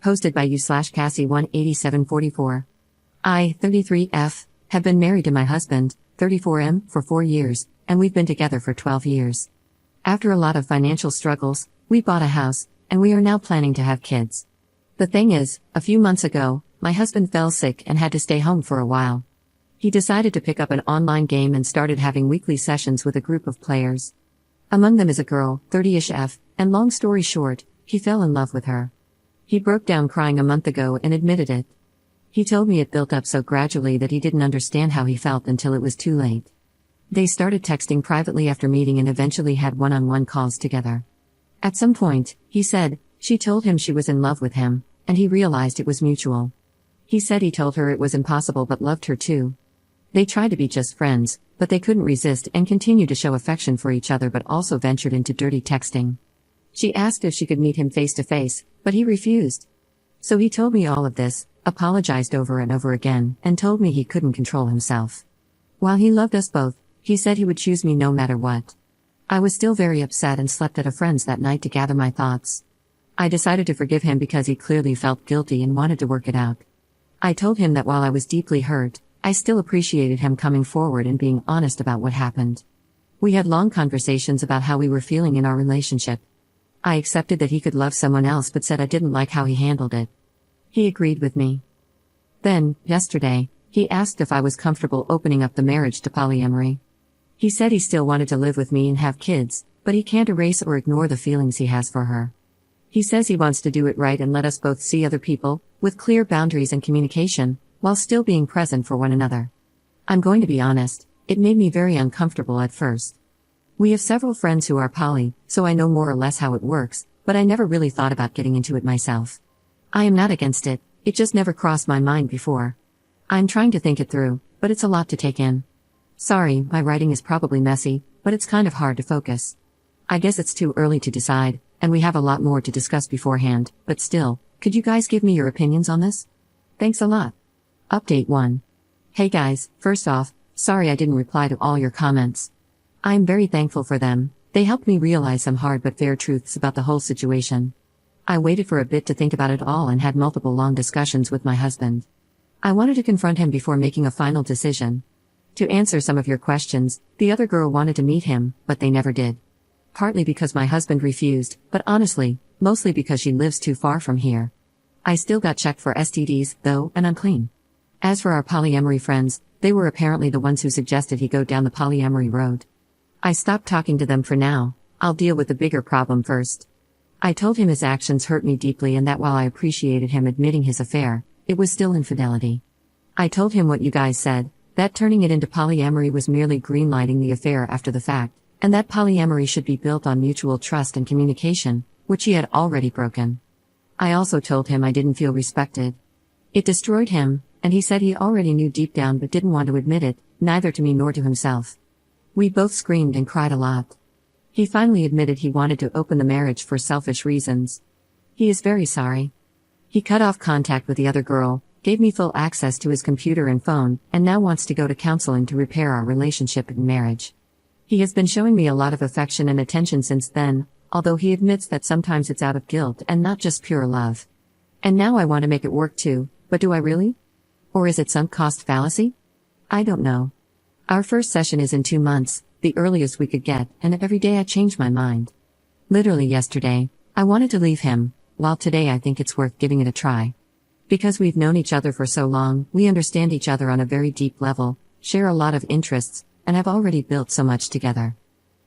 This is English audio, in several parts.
Hosted by you/Cassie18744. I, 33F, have been married to my husband, 34M, for 4 years, and we've been together for 12 years. After a lot of financial struggles, we bought a house, and we are now planning to have kids. The thing is, a few months ago, my husband fell sick and had to stay home for a while. He decided to pick up an online game and started having weekly sessions with a group of players. Among them is a girl, 30-ish F, and long story short, he fell in love with her. He broke down crying a month ago and admitted it. He told me it built up so gradually that he didn't understand how he felt until it was too late. They started texting privately after meeting and eventually had one-on-one calls together. At some point, he said, she told him she was in love with him, and he realized it was mutual. He said he told her it was impossible but loved her too. They tried to be just friends, but they couldn't resist and continued to show affection for each other but also ventured into dirty texting. She asked if she could meet him face to face, but he refused. So he told me all of this, apologized over and over again, and told me he couldn't control himself. While he loved us both, he said he would choose me no matter what. I was still very upset and slept at a friend's that night to gather my thoughts. I decided to forgive him because he clearly felt guilty and wanted to work it out. I told him that while I was deeply hurt, I still appreciated him coming forward and being honest about what happened. We had long conversations about how we were feeling in our relationship. I accepted that he could love someone else but said I didn't like how he handled it. He agreed with me. Then, yesterday, he asked if I was comfortable opening up the marriage to polyamory. He said he still wanted to live with me and have kids, but he can't erase or ignore the feelings he has for her. He says he wants to do it right and let us both see other people, with clear boundaries and communication, while still being present for one another. I'm going to be honest, it made me very uncomfortable at first. We have several friends who are poly, so I know more or less how it works, but I never really thought about getting into it myself. I am not against it, it just never crossed my mind before. I'm trying to think it through, but it's a lot to take in. Sorry, my writing is probably messy, but it's kind of hard to focus. I guess it's too early to decide, and we have a lot more to discuss beforehand, but still, could you guys give me your opinions on this? Thanks a lot. Update 1. Hey guys, first off, sorry I didn't reply to all your comments. I'm very thankful for them, they helped me realize some hard but fair truths about the whole situation. I waited for a bit to think about it all and had multiple long discussions with my husband. I wanted to confront him before making a final decision. To answer some of your questions, the other girl wanted to meet him, but they never did. Partly because my husband refused, but honestly, mostly because she lives too far from here. I still got checked for STDs, though, and I'm clean. As for our polyamory friends, they were apparently the ones who suggested he go down the polyamory road. I stopped talking to them for now, I'll deal with the bigger problem first. I told him his actions hurt me deeply and that while I appreciated him admitting his affair, it was still infidelity. I told him what you guys said, that turning it into polyamory was merely greenlighting the affair after the fact, and that polyamory should be built on mutual trust and communication, which he had already broken. I also told him I didn't feel respected. It destroyed him, and he said he already knew deep down but didn't want to admit it, neither to me nor to himself. We both screamed and cried a lot. He finally admitted he wanted to open the marriage for selfish reasons. He is very sorry. He cut off contact with the other girl, gave me full access to his computer and phone, and now wants to go to counseling to repair our relationship and marriage. He has been showing me a lot of affection and attention since then, although he admits that sometimes it's out of guilt and not just pure love. And now I want to make it work too, but do I really? Or is it sunk cost fallacy? I don't know. Our first session is in 2 months, the earliest we could get, and every day I change my mind. Literally yesterday, I wanted to leave him, while today I think it's worth giving it a try. Because we've known each other for so long, we understand each other on a very deep level, share a lot of interests, and have already built so much together.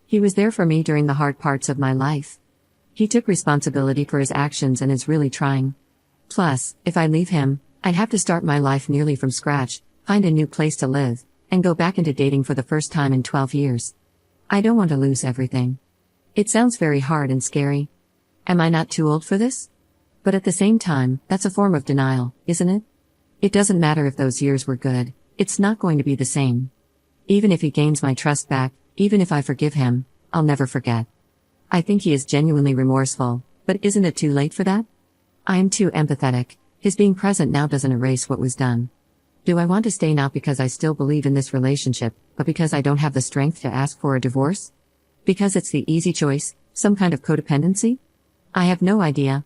He was there for me during the hard parts of my life. He took responsibility for his actions and is really trying. Plus, if I leave him, I'd have to start my life nearly from scratch, find a new place to live, and go back into dating for the first time in 12 years. I don't want to lose everything. It sounds very hard and scary. Am I not too old for this? But at the same time, that's a form of denial, isn't it? It doesn't matter if those years were good, it's not going to be the same. Even if he gains my trust back, even if I forgive him, I'll never forget. I think he is genuinely remorseful, but isn't it too late for that? I am too empathetic. His being present now doesn't erase what was done. Do I want to stay not because I still believe in this relationship, but because I don't have the strength to ask for a divorce? Because it's the easy choice, some kind of codependency? I have no idea.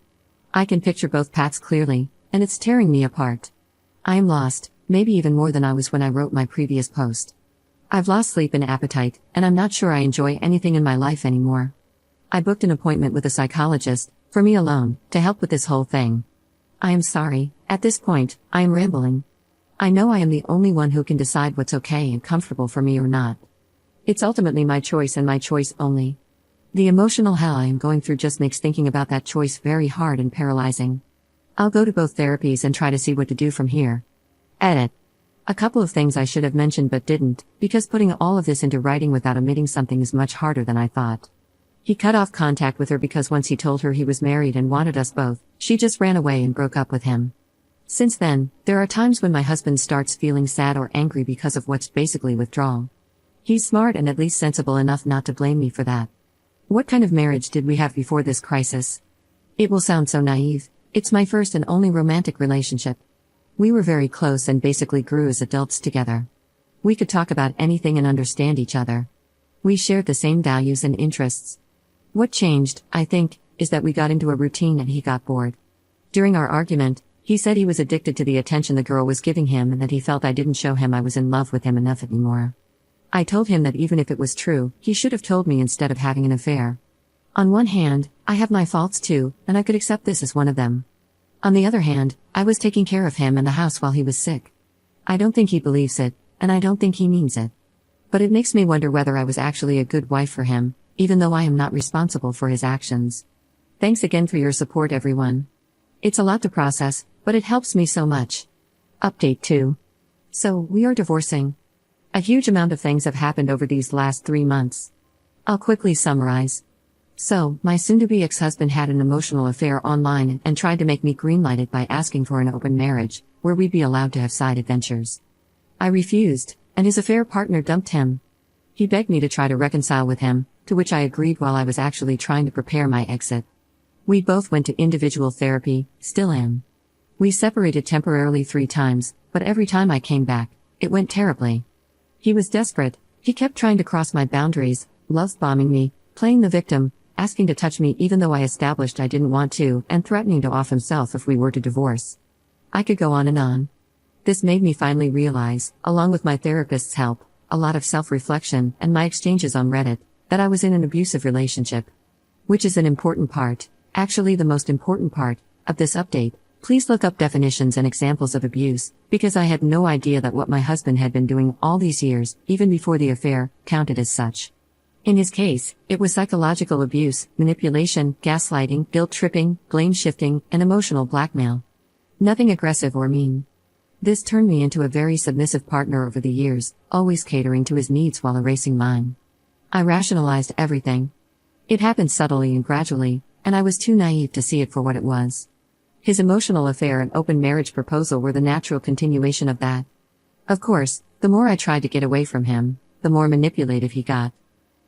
I can picture both paths clearly, and it's tearing me apart. I am lost, maybe even more than I was when I wrote my previous post. I've lost sleep and appetite, and I'm not sure I enjoy anything in my life anymore. I booked an appointment with a psychologist, for me alone, to help with this whole thing. I am sorry, at this point, I am rambling. I know I am the only one who can decide what's okay and comfortable for me or not. It's ultimately my choice and my choice only. The emotional hell I am going through just makes thinking about that choice very hard and paralyzing. I'll go to both therapies and try to see what to do from here. Edit. A couple of things I should have mentioned but didn't, because putting all of this into writing without omitting something is much harder than I thought. He cut off contact with her because once he told her he was married and wanted us both, she just ran away and broke up with him. Since then, there are times when my husband starts feeling sad or angry because of what's basically withdrawal. He's smart and at least sensible enough not to blame me for that. What kind of marriage did we have before this crisis? It will sound so naive. It's my first and only romantic relationship. We were very close and basically grew as adults together. We could talk about anything and understand each other. We shared the same values and interests. What changed, I think, is that we got into a routine and he got bored. During our argument, he said he was addicted to the attention the girl was giving him and that he felt I didn't show him I was in love with him enough anymore. I told him that even if it was true, he should have told me instead of having an affair. On one hand, I have my faults too, and I could accept this as one of them. On the other hand, I was taking care of him and the house while he was sick. I don't think he believes it, and I don't think he means it. But it makes me wonder whether I was actually a good wife for him, even though I am not responsible for his actions. Thanks again for your support, everyone. It's a lot to process, but it helps me so much. Update 2. So, we are divorcing. A huge amount of things have happened over these last 3 months. I'll quickly summarize. So, my soon-to-be ex-husband had an emotional affair online and tried to make me greenlight it by asking for an open marriage, where we'd be allowed to have side adventures. I refused, and his affair partner dumped him. He begged me to try to reconcile with him, to which I agreed while I was actually trying to prepare my exit. We both went to individual therapy, still am. We separated temporarily 3 times, but every time I came back, it went terribly. He was desperate, he kept trying to cross my boundaries, love-bombing me, playing the victim, asking to touch me even though I established I didn't want to, and threatening to off himself if we were to divorce. I could go on and on. This made me finally realize, along with my therapist's help, a lot of self-reflection, and my exchanges on Reddit, that I was in an abusive relationship. Which is an important part, actually the most important part, of this update. Please look up definitions and examples of abuse, because I had no idea that what my husband had been doing all these years, even before the affair, counted as such. In his case, it was psychological abuse, manipulation, gaslighting, guilt-tripping, blame-shifting, and emotional blackmail. Nothing aggressive or mean. This turned me into a very submissive partner over the years, always catering to his needs while erasing mine. I rationalized everything. It happened subtly and gradually, and I was too naive to see it for what it was. His emotional affair and open marriage proposal were the natural continuation of that. Of course, the more I tried to get away from him, the more manipulative he got.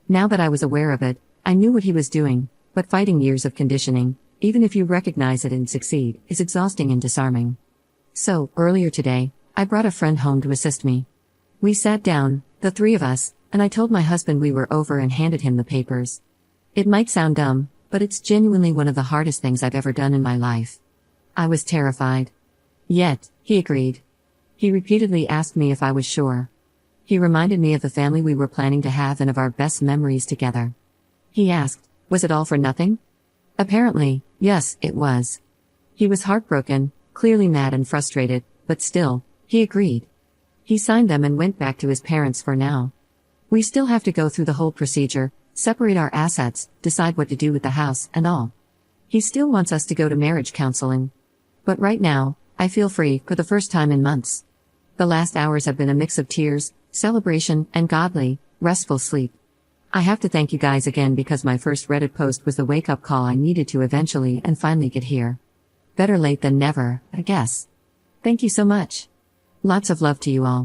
Now that I was aware of it, I knew what he was doing, but fighting years of conditioning, even if you recognize it and succeed, is exhausting and disarming. So, earlier today, I brought a friend home to assist me. We sat down, the 3 of us, and I told my husband we were over and handed him the papers. It might sound dumb, but it's genuinely one of the hardest things I've ever done in my life. I was terrified. Yet, he agreed. He repeatedly asked me if I was sure. He reminded me of the family we were planning to have and of our best memories together. He asked, was it all for nothing? Apparently, yes, it was. He was heartbroken, clearly mad and frustrated, but still, he agreed. He signed them and went back to his parents for now. We still have to go through the whole procedure, separate our assets, decide what to do with the house, and all. He still wants us to go to marriage counseling. But right now, I feel free for the first time in months. The last hours have been a mix of tears, celebration, and godly, restful sleep. I have to thank you guys again because my first Reddit post was the wake-up call I needed to eventually and finally get here. Better late than never, I guess. Thank you so much. Lots of love to you all.